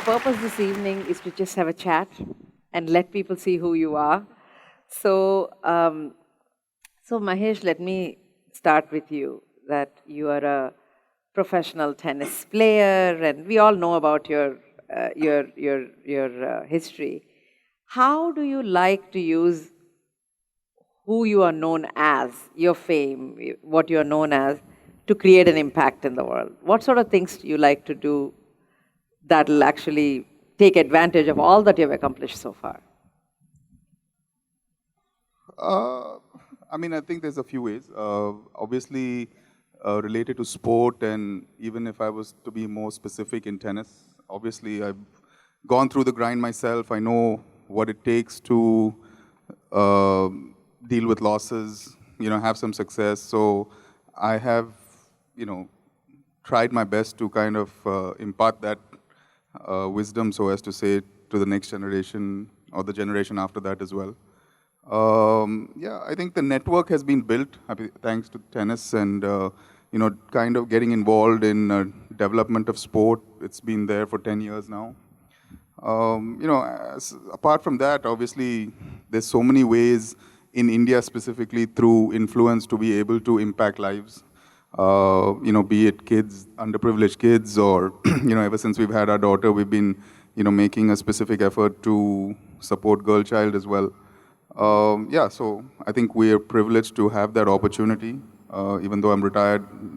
purpose this evening is to just have a chat and let people see who you are. So, Mahesh, let me start with you. That you are a professional tennis player, and we all know about your history. How do you like to use who you are known as, your fame, what you are known as, to create an impact in the world? What sort of things do you like to do that will actually take advantage of all that you have accomplished so far? I think there's a few ways. Obviously, related to sport, and even if I was to be more specific in tennis, obviously I've gone through the grind myself. I know what it takes to deal with losses, have some success. So I have, tried my best to kind of impart that wisdom, so as to say, to the next generation or the generation after that as well. I think the network has been built thanks to tennis, and kind of getting involved in development of sport. It's been there for 10 years now. Apart from that, obviously, there's so many ways in India specifically through influence to be able to impact lives. Be it kids, underprivileged kids, or ever since we've had our daughter, we've been making a specific effort to support girl child as well. So I think we are privileged to have that opportunity, even though I'm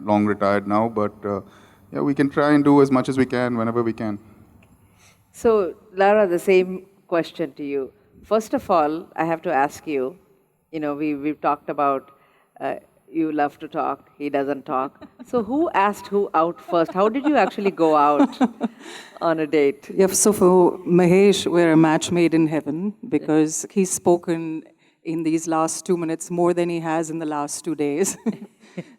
long retired now, but we can try and do as much as we can whenever we can. So, Lara, the same question to you. First of all, I have to ask you, we've talked about you love to talk, he doesn't talk. So who asked who out first? How did you actually go out on a date? Yeah, so for Mahesh, we're a match made in heaven because he's spoken in these last 2 minutes more than he has in the last 2 days.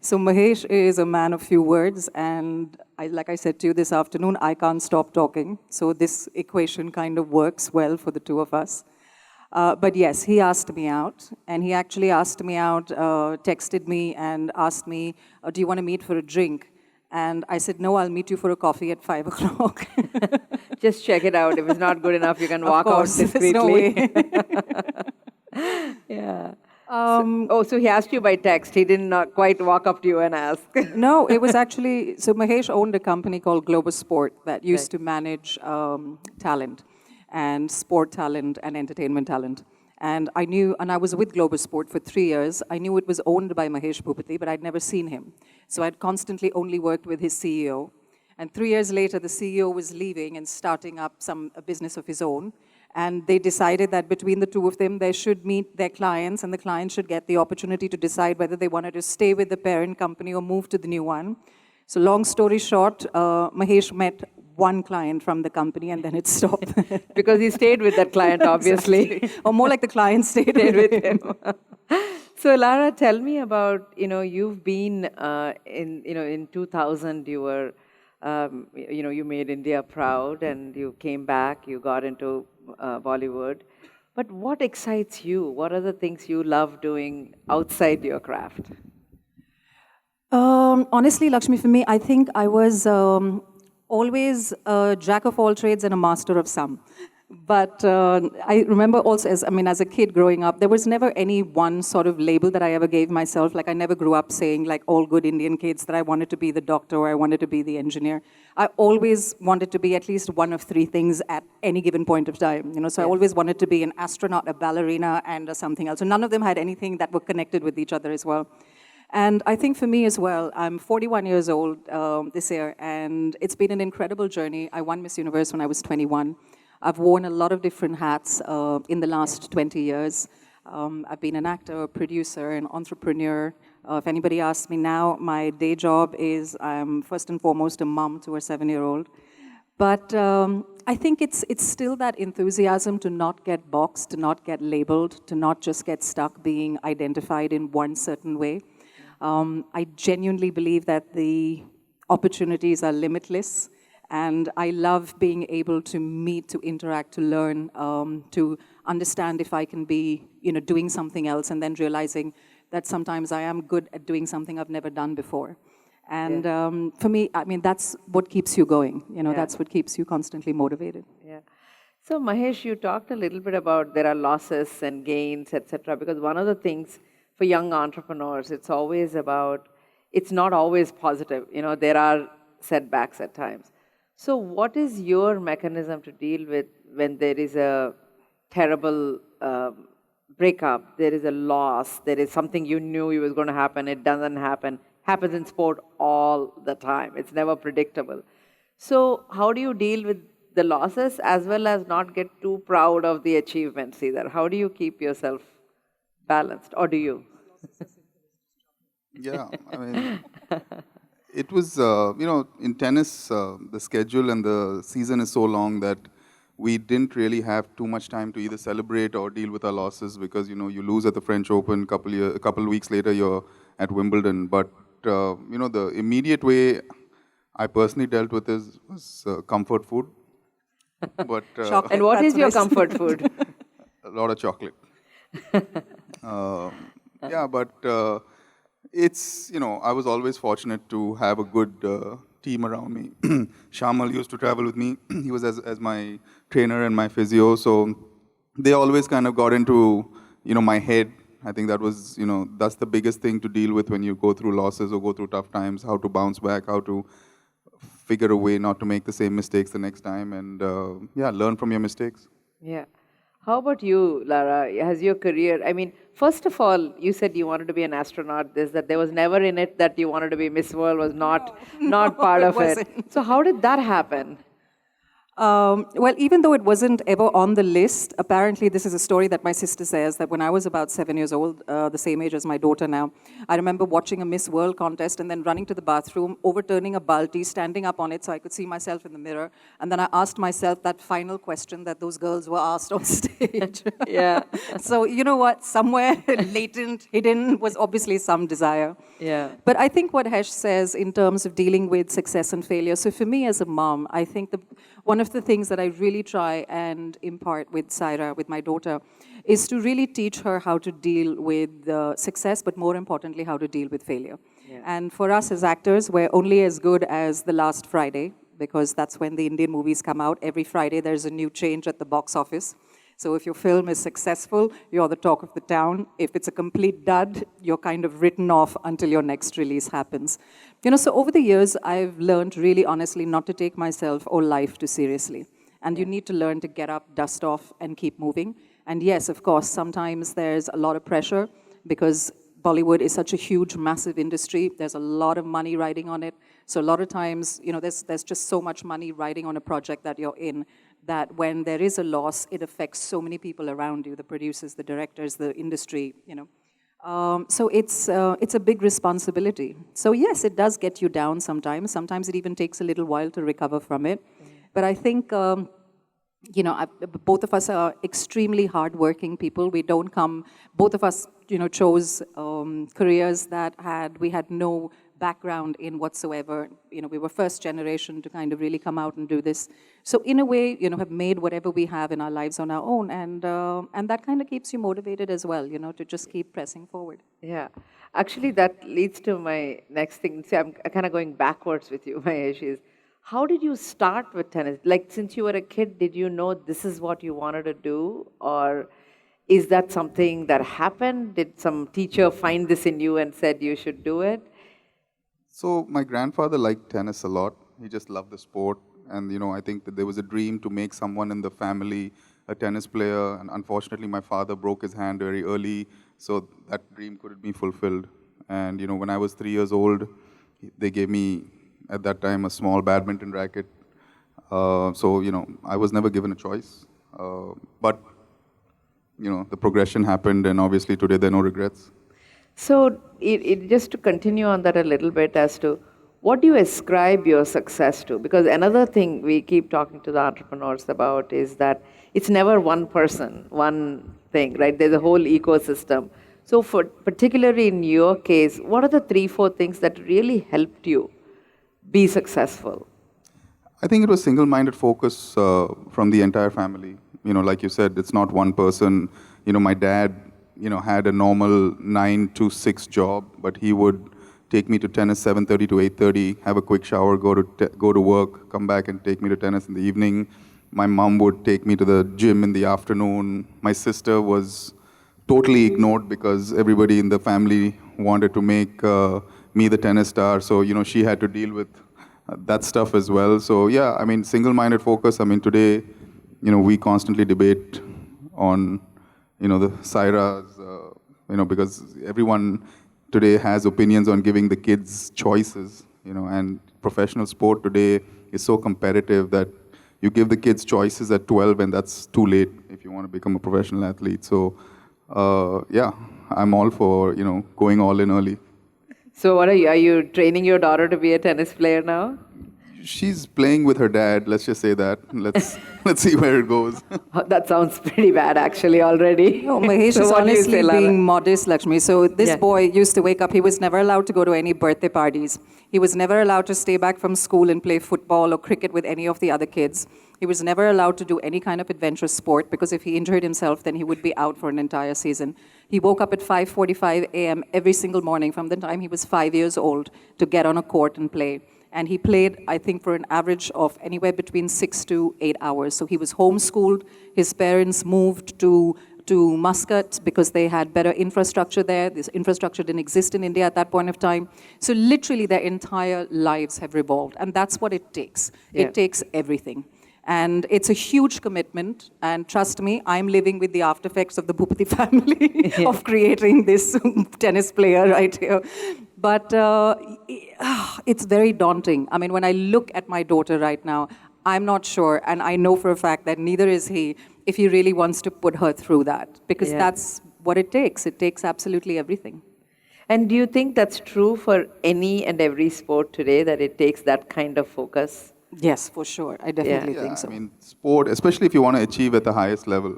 So Mahesh is a man of few words, and like I said to you this afternoon, I can't stop talking. So this equation kind of works well for the two of us. But yes, he asked me out, and he actually asked me out, texted me and asked me, do you want to meet for a drink? And I said, no, I'll meet you for a coffee at 5 o'clock. Just check it out. If it's not good enough, you can walk out discreetly. No way. Yeah. So he asked you by text. He didn't quite walk up to you and ask. No, it was actually, so Mahesh owned a company called Global Sport that used to manage talent. And sport talent and entertainment talent. And I was with Global Sport for 3 years. I knew it was owned by Mahesh Bhupathi, but I'd never seen him. So I'd constantly only worked with his CEO. And 3 years later, the CEO was leaving and starting up a business of his own. And they decided that between the two of them, they should meet their clients, and the clients should get the opportunity to decide whether they wanted to stay with the parent company or move to the new one. So long story short, Mahesh met one client from the company, and then it stopped. Because he stayed with that client, obviously. Exactly. Or more like the client stayed with him. So, Lara, tell me about, you've been in 2000, you were, you made India proud, and you came back, you got into Bollywood. But what excites you? What are the things you love doing outside your craft? Honestly, Lakshmi, for me, I think I was always a jack of all trades and a master of some. But I remember also, as a kid growing up, there was never any one sort of label that I ever gave myself. Like, I never grew up saying, like all good Indian kids, that I wanted to be the doctor or I wanted to be the engineer. I always wanted to be at least one of three things at any given point of time. So I always wanted to be an astronaut, a ballerina, and something else. So none of them had anything that were connected with each other as well. And I think for me as well, I'm 41 years old this year, and it's been an incredible journey. I won Miss Universe when I was 21. I've worn a lot of different hats in the last 20 years. I've been an actor, a producer, an entrepreneur. If anybody asks me now, my day job is I'm first and foremost a mom to a 7-year-old. But I think it's still that enthusiasm to not get boxed, to not get labeled, to not just get stuck being identified in one certain way. I genuinely believe that the opportunities are limitless, and I love being able to meet, to interact, to learn, to understand if I can be, doing something else, and then realizing that sometimes I am good at doing something I've never done before. And for me, I mean, that's what keeps you going. You know, that's what keeps you constantly motivated. Yeah. So Mahesh, you talked a little bit about there are losses and gains, etc. Because one of the things for young entrepreneurs, it's always about, it's not always positive. You know, there are setbacks at times. So what is your mechanism to deal with when there is a terrible breakup, there is a loss, there is something you knew it was going to happen, it doesn't happen, happens in sport all the time. It's never predictable. So how do you deal with the losses as well as not get too proud of the achievements either? How do you keep yourself balanced, or do you? Yeah, I mean, it was, in tennis, the schedule and the season is so long that we didn't really have too much time to either celebrate or deal with our losses because, you lose at the French Open, a couple weeks later you're at Wimbledon. But, the immediate way I personally dealt with was comfort food. But, and what is your comfort food? A lot of chocolate. But it's, I was always fortunate to have a good team around me. Shamal used to travel with me. He was as my trainer and my physio. So they always kind of got into, my head. I think that was, that's the biggest thing to deal with when you go through losses or go through tough times, how to bounce back, how to figure a way not to make the same mistakes the next time and, learn from your mistakes. Yeah. How about you, Lara? Has your career, I mean, first of all, you said you wanted to be an astronaut, that there was never in it that you wanted to be Miss World was not part of it. So how did that happen? Well, even though it wasn't ever on the list, apparently this is a story that my sister says, that when I was about 7 years old, the same age as my daughter now, I remember watching a Miss World contest and then running to the bathroom, overturning a balti, standing up on it so I could see myself in the mirror. And then I asked myself that final question that those girls were asked on stage. Yeah. So you know what? Somewhere latent, hidden was obviously some desire. Yeah. But I think what Hesh says in terms of dealing with success and failure, so for me as a mom, I think one of the things that I really try and impart with Saira, with my daughter, is to really teach her how to deal with success, but more importantly, how to deal with failure. Yeah. And for us as actors, we're only as good as the last Friday, because that's when the Indian movies come out. Every Friday, there's a new change at the box office. So if your film is successful, you're the talk of the town. If it's a complete dud, you're kind of written off until your next release happens. So over the years, I've learned really honestly not to take myself or life too seriously. And you need to learn to get up, dust off, and keep moving. And yes, of course, sometimes there's a lot of pressure because Bollywood is such a huge, massive industry. There's a lot of money riding on it. So a lot of times, there's just so much money riding on a project that you're in that when there is a loss, it affects so many people around you, the producers, the directors, the industry, So it's a big responsibility. So yes, it does get you down sometimes. Sometimes it even takes a little while to recover from it. But I think, both of us are extremely hardworking people. We don't come, both of us, chose careers that we had no background in whatsoever. We were first generation to kind of really come out and do this. So in a way, have made whatever we have in our lives on our own. And that kind of keeps you motivated as well, to just keep pressing forward. Yeah. Actually, that leads to my next thing. See, I'm kind of going backwards with you, Mahesh, is how did you start with tennis? Like, since you were a kid, did you know this is what you wanted to do? Or is that something that happened? Did some teacher find this in you and said you should do it? So my grandfather liked tennis a lot. He just loved the sport. And, I think that there was a dream to make someone in the family a tennis player. And unfortunately, my father broke his hand very early. So that dream couldn't be fulfilled. And, when I was 3 years old, they gave me, at that time, a small badminton racket. So, I was never given a choice. But, the progression happened. And obviously, today, there are no regrets. So, just to continue on that a little bit as to what do you ascribe your success to? Because another thing we keep talking to the entrepreneurs about is that it's never one person, one thing, right? There's a whole ecosystem. So, particularly in your case, what are the 3-4 things that really helped you be successful? I think it was single-minded focus from the entire family. Like you said, it's not one person. My dad had a normal 9 to 6 job, but he would take me to tennis 7:30 to 8:30, have a quick shower, go to work, come back and take me to tennis in the evening. My mom would take me to the gym in the afternoon. My sister was totally ignored because everybody in the family wanted to make me the tennis star. So, she had to deal with that stuff as well. So, yeah, I mean, single-minded focus. I mean, today, we constantly debate on, the Sairas, because everyone today has opinions on giving the kids choices, and professional sport today is so competitive that you give the kids choices at 12 and that's too late if you want to become a professional athlete. So, yeah, I'm all for, going all in early. So what are you training your daughter to be a tennis player now? She's playing with her dad, let's just say that. Let's see where it goes. That sounds pretty bad actually already. No, Mahesh So is what do you honestly say, Lara? being modest, Lakshmi. So this Yeah. boy used to wake up. He was never allowed to go to any birthday parties. He was never allowed to stay back from school and play football or cricket with any of the other kids. He was never allowed to do any kind of adventurous sport because if he injured himself, then he would be out for an entire season. He woke up at 5:45 a.m. every single morning from the time he was 5 years old to get on a court and play. And he played, I think, for an average of anywhere between 6 to 8 hours. So he was homeschooled. His parents moved to Muscat because they had better infrastructure there. This infrastructure didn't exist in India at that point of time. So literally their entire lives have revolved. And that's what it takes. Yeah. It takes everything. And it's a huge commitment. And trust me, I'm living with the after effects of the Bhupathi family of creating this tennis player right here. But it's very daunting. I mean, when I look at my daughter right now, I'm not sure, and I know for a fact that neither is he, if he really wants to put her through that, because that's what it takes. It takes absolutely everything. And do you think that's true for any and every sport today, that it takes that kind of focus? Yes, for sure. I definitely think so. I mean, sport, especially if you want to achieve at the highest level,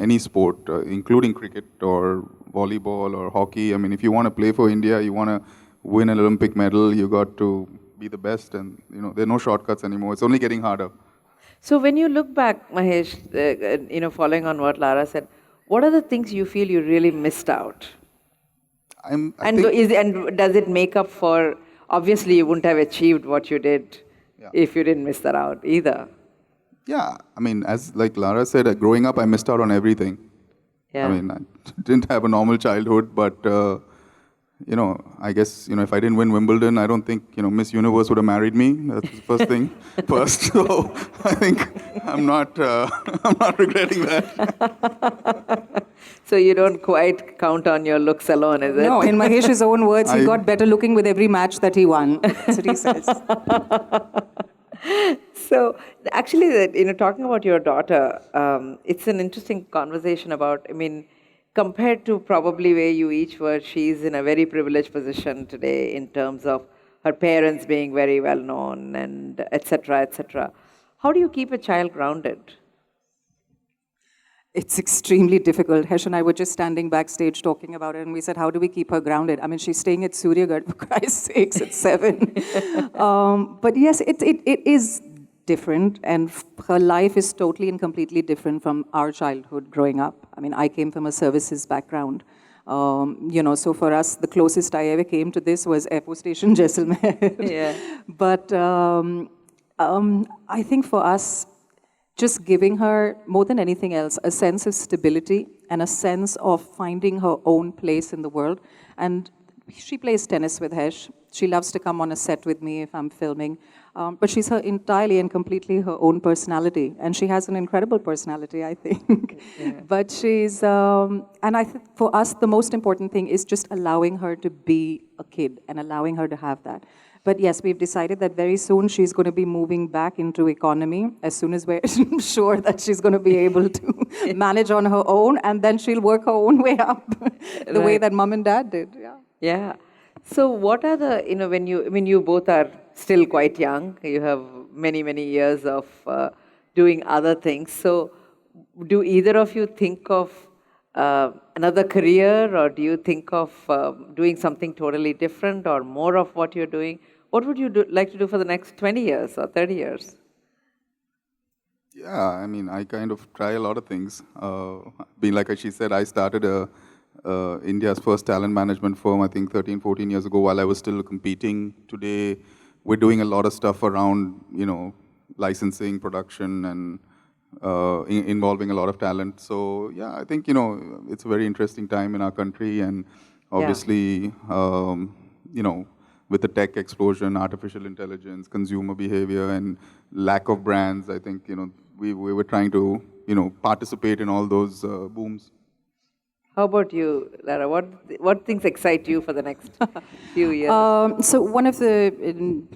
any sport, including cricket or volleyball or hockey. I mean, if you want to play for India, you want to win an Olympic medal, you got to be the best, and there are no shortcuts anymore. It's only getting harder. So when you look back, Mahesh, following on what Lara said, what are the things you feel you really missed out? And Does it make up for? Obviously, you wouldn't have achieved what you did if you didn't miss that out either. Yeah, I mean, as like Lara said, growing up, I missed out on everything. Yeah. I mean, I didn't have a normal childhood, but I guess if I didn't win Wimbledon, I don't think Miss Universe would have married me. That's the first thing. First, so I think I'm not regretting that. So you don't quite count on your looks alone, is it? No, in Mahesh's own words, he got better looking with every match that he won. That's what he says. So actually, talking about your daughter, it's an interesting conversation about, compared to probably where you each were, she's in a very privileged position today in terms of her parents being very well known and et cetera, et cetera. How do you keep a child grounded? It's extremely difficult. Hesh and I were just standing backstage talking about it, and we said, how do we keep her grounded? I mean, she's staying at Suryagarh, for Christ's sakes, at 7. But yes, it is different, and her life is totally and completely different from our childhood growing up. I mean, I came from a services background. So for us, the closest I ever came to this was Air Force Station Jaisalmer. Yeah. But I think for us, just giving her, more than anything else, a sense of stability and a sense of finding her own place in the world. And she plays tennis with Hesh. She loves to come on a set with me if I'm filming. But she's her entirely and completely her own personality. And she has an incredible personality, I think. Yeah. But she's, and I think for us, the most important thing is just allowing her to be a kid and allowing her to have that. But yes, we've decided that very soon she's going to be moving back into economy as soon as we're sure that she's going to be able to manage on her own, and then she'll work her own way up the way that mom and dad did. Yeah. Yeah. So what are the, when you both are still quite young, you have many, many years of doing other things. So do either of you think of another career, or do you think of doing something totally different or more of what you're doing? What would you like to do for the next 20 years or 30 years? Yeah, I mean, I kind of try a lot of things. Being like she said, I started a India's first talent management firm, I think 13, 14 years ago, while I was still competing. Today, we're doing a lot of stuff around, licensing, production, and involving a lot of talent. So, yeah, I think, it's a very interesting time in our country. And obviously, with the tech explosion, artificial intelligence, consumer behavior, and lack of brands, I think, we were trying to, participate in all those booms. How about you, Lara? What things excite you for the next few years? So one of the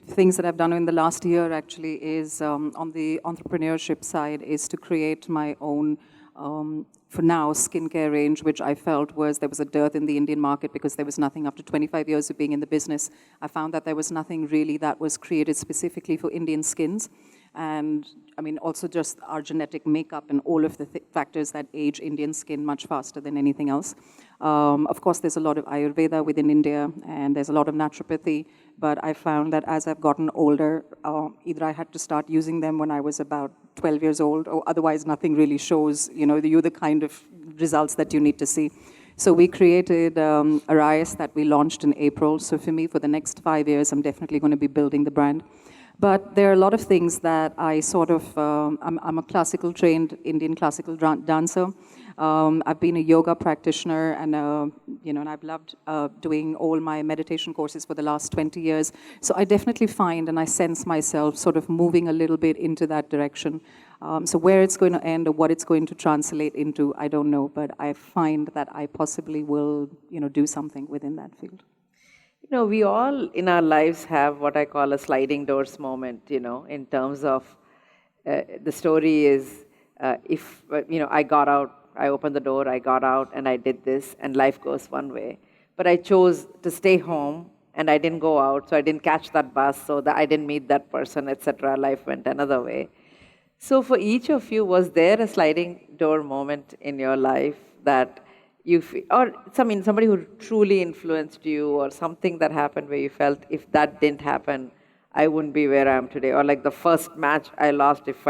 things that I've done in the last year actually is on the entrepreneurship side is to create my own, for now, skincare range, which I felt there was a dearth in the Indian market because there was nothing after 25 years of being in the business. I found that there was nothing really that was created specifically for Indian skins. And I mean, also just our genetic makeup and all of the factors that age Indian skin much faster than anything else. Of course, there's a lot of Ayurveda within India, and there's a lot of naturopathy. But I found that as I've gotten older, either I had to start using them when I was about 12 years old, or otherwise nothing really shows, you the kind of results that you need to see. So we created Arias that we launched in April. So for me, for the next 5 years, I'm definitely going to be building the brand. But there are a lot of things that I sort of, I'm a classical trained Indian classical dancer. I've been a yoga practitioner, and and I've loved doing all my meditation courses for the last 20 years. So I definitely find and I sense myself sort of moving a little bit into that direction. So where it's going to end or what it's going to translate into, I don't know. But I find that I possibly will, do something within that field. We all in our lives have what I call a sliding doors moment, in terms of the story is if, I got out, I opened the door, I got out and I did this and life goes one way. But I chose to stay home and I didn't go out, so I didn't catch that bus, so that I didn't meet that person, etc. Life went another way. So for each of you, was there a sliding door moment in your life that you or somebody who truly influenced you, or something that happened where you felt if that didn't happen, I wouldn't be where I am today, or like the first match I lost, if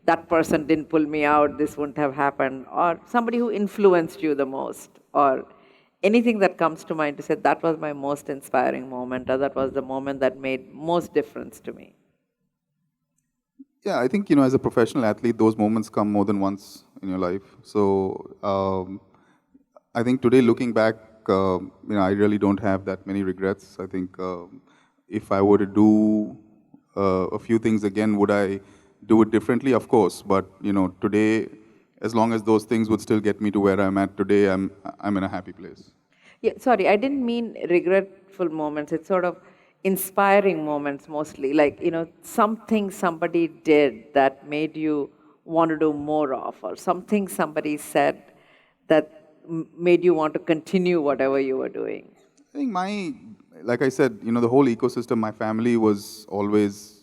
that person didn't pull me out, this wouldn't have happened, or somebody who influenced you the most, or anything that comes to mind to say that was my most inspiring moment, or that was the moment that made most difference to me? Yeah, I think, as a professional athlete, those moments come more than once in your life. So I think today, looking back, I really don't have that many regrets. I think if I were to do a few things again, would I do it differently? Of course. But, today, as long as those things would still get me to where I'm at today, I'm in a happy place. Yeah, sorry, I didn't mean regretful moments. It's sort of inspiring moments mostly. Like, something somebody did that made you want to do more of, or something somebody said that made you want to continue whatever you were doing. I think like I said, the whole ecosystem, my family was always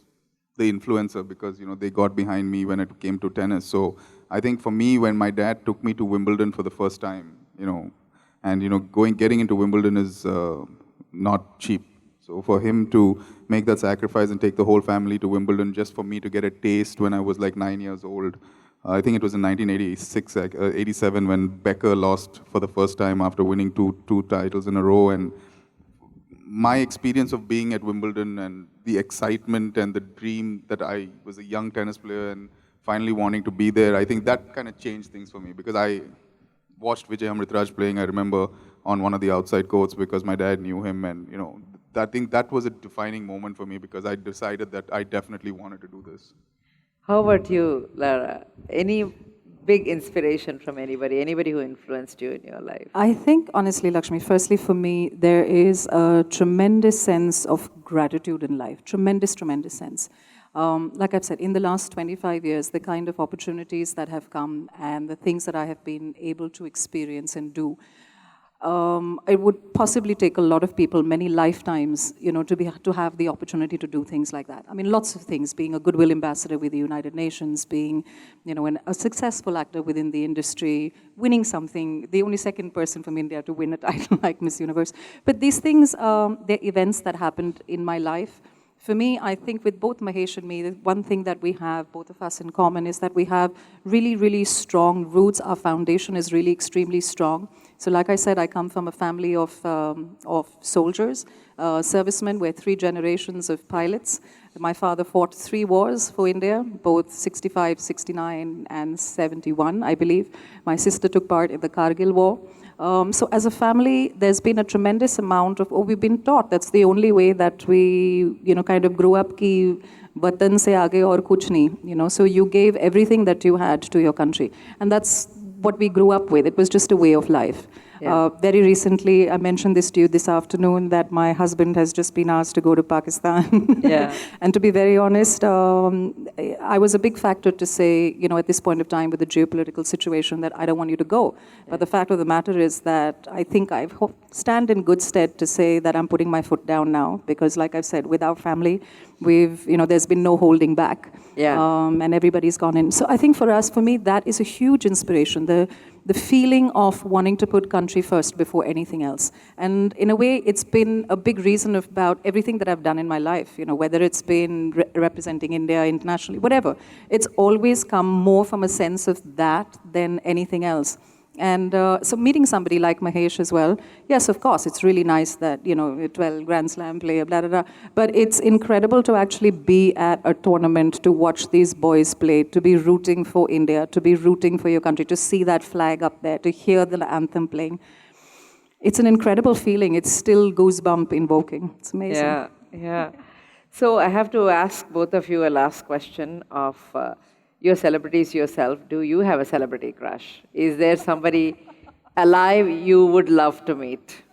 the influencer because, they got behind me when it came to tennis. So I think for me, when my dad took me to Wimbledon for the first time, and, getting into Wimbledon is not cheap. So for him to make that sacrifice and take the whole family to Wimbledon just for me to get a taste when I was like 9 years old, I think it was in 1986, 87 when Becker lost for the first time after winning two titles in a row. And my experience of being at Wimbledon and the excitement and the dream that I was a young tennis player and finally wanting to be there, I think that kind of changed things for me because I watched Vijay Amritraj playing, I remember, on one of the outside courts because my dad knew him. And, I think that was a defining moment for me because I decided that I definitely wanted to do this. How about you, Lara? Any big inspiration from anybody who influenced you in your life? I think, honestly, Lakshmi, firstly for me, there is a tremendous sense of gratitude in life. Tremendous, tremendous sense. Like I've said, in the last 25 years, the kind of opportunities that have come and the things that I have been able to experience and do, it would possibly take a lot of people many lifetimes, to have the opportunity to do things like that. I mean, lots of things, being a goodwill ambassador with the United Nations, being, a successful actor within the industry, winning something, the only second person from India to win a title like Miss Universe. But these things, they're events that happened in my life. For me, I think with both Mahesh and me, the one thing that we have, both of us in common, is that we have really, really strong roots. Our foundation is really extremely strong. So like I said, I come from a family of soldiers, servicemen. We're 3 generations of pilots. My father fought 3 wars for India, both 65, 69, and 71, I believe. My sister took part in the Kargil War. So as a family, there's been a tremendous amount of, we've been taught that's the only way that we, kind of grew up ki watan se aage aur kuch nahi, so you gave everything that you had to your country. And that's what we grew up with. It was just a way of life. Yeah. Very recently, I mentioned this to you this afternoon, that my husband has just been asked to go to Pakistan. Yeah. And to be very honest, I was a big factor to say, at this point of time with the geopolitical situation, that I don't want you to go. But the fact of the matter is that I think I stand in good stead to say that I'm putting my foot down now, because like I've said, with our family, there's been no holding back. Yeah. And everybody's gone in. So I think for me, that is a huge inspiration. The feeling of wanting to put country first before anything else. And in a way, it's been a big reason about everything that I've done in my life, whether it's been representing India internationally, whatever. It's always come more from a sense of that than anything else. And so meeting somebody like Mahesh as well, yes, of course, it's really nice that, 12 Grand Slam player, blah, blah, blah. But it's incredible to actually be at a tournament, to watch these boys play, to be rooting for India, to be rooting for your country, to see that flag up there, to hear the anthem playing. It's an incredible feeling. It's still goosebump invoking. It's amazing. Yeah, yeah. So I have to ask both of you a last question of... You're celebrities yourself. Do you have a celebrity crush? Is there somebody alive you would love to meet?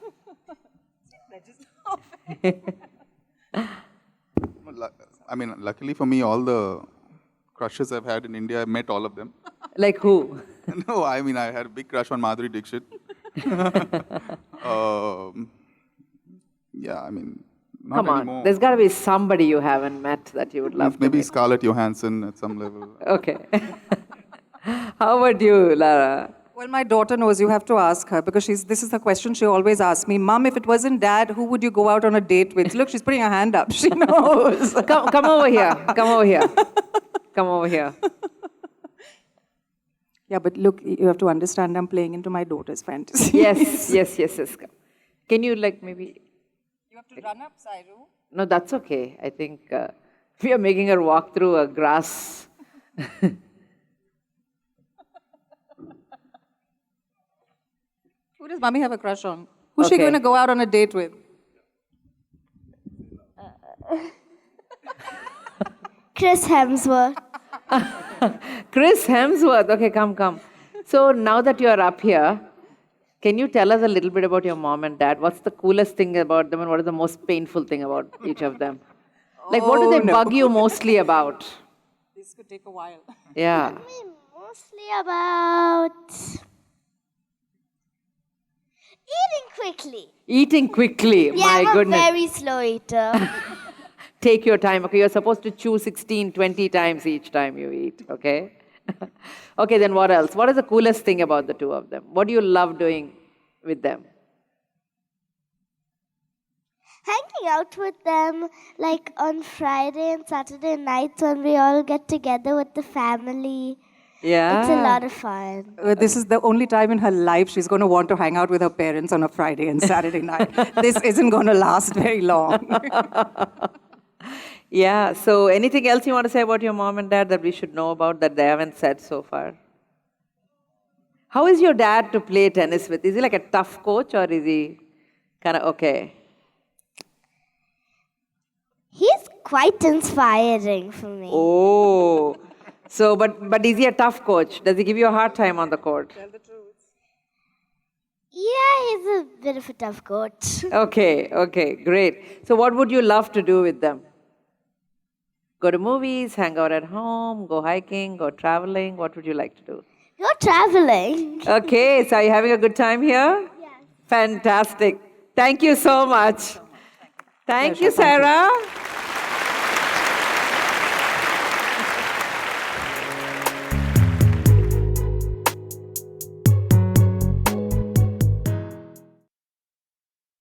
I mean, luckily for me, all the crushes I've had in India, I've met all of them. Like who? No, I mean, I had a big crush on Madhuri Dixit. Yeah, I mean, not Come on, anymore. there's got to be somebody you haven't met that you would love to Maybe meet. Scarlett Johansson at some level. Okay. How about you, Lara? Well, my daughter knows. You have to ask her, because this is the question she always asks me. Mom, if it wasn't Dad, who would you go out on a date with? Look, she's putting her hand up. She knows. Come over here. Come over here. Come over here. Yeah, but look, you have to understand, I'm playing into my daughter's fantasy. Yes. Can you maybe... You have to run up, Sairu. No, that's okay. I think we are making her walk through a grass. Who does Mommy have a crush on? Who's she going to go out on a date with? Chris Hemsworth. Chris Hemsworth. Okay, come. So now that you are up here, can you tell us a little bit about your mom and dad? What's the coolest thing about them and what is the most painful thing about each of them? What do they bug you mostly about? This could take a while. Yeah. Mostly about eating quickly. Eating quickly. Yeah, My I'm goodness. a very slow eater. Take your time. Okay, you're supposed to chew 16, 20 times each time you eat. Okay? Okay, then what else? What is the coolest thing about the two of them? What do you love doing with them? Hanging out with them on Friday and Saturday nights when we all get together with the family. Yeah. It's a lot of fun. This is the only time in her life she's going to want to hang out with her parents on a Friday and Saturday night. This isn't going to last very long. Yeah, so anything else you want to say about your mom and dad that we should know about that they haven't said so far? How is your dad to play tennis with? Is he like a tough coach or is he kind of okay? He's quite inspiring for me. Oh, so but is he a tough coach? Does he give you a hard time on the court? Yeah, he's a bit of a tough coach. Okay, great. So what would you love to do with them? Go to movies, hang out at home, go hiking, go traveling? What would you like to do? You're traveling. Okay, so are you having a good time here? Yes. Fantastic. Thank you so much. Thank you, Sarah.